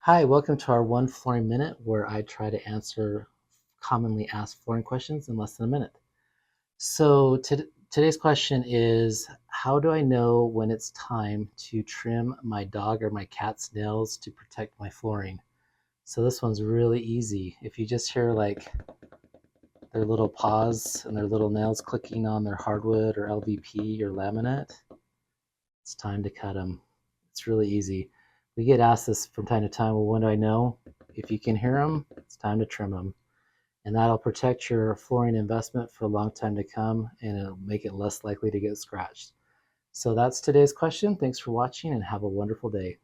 Hi, welcome to our One Flooring Minute, where I try to answer commonly asked flooring questions in less than a minute. So, today's question is, how do I know when it's time to trim my dog or my cat's nails to protect my flooring? So, this one's really easy. If you just hear like their little paws and their little nails clicking on their hardwood or LVP or laminate, it's time to cut them. It's really easy. We get asked this from time to time. Well, when do I know? If you can hear them, it's time to trim them. And that'll protect your flooring investment for a long time to come, and it'll make it less likely to get scratched. So that's today's question. Thanks for watching and have a wonderful day.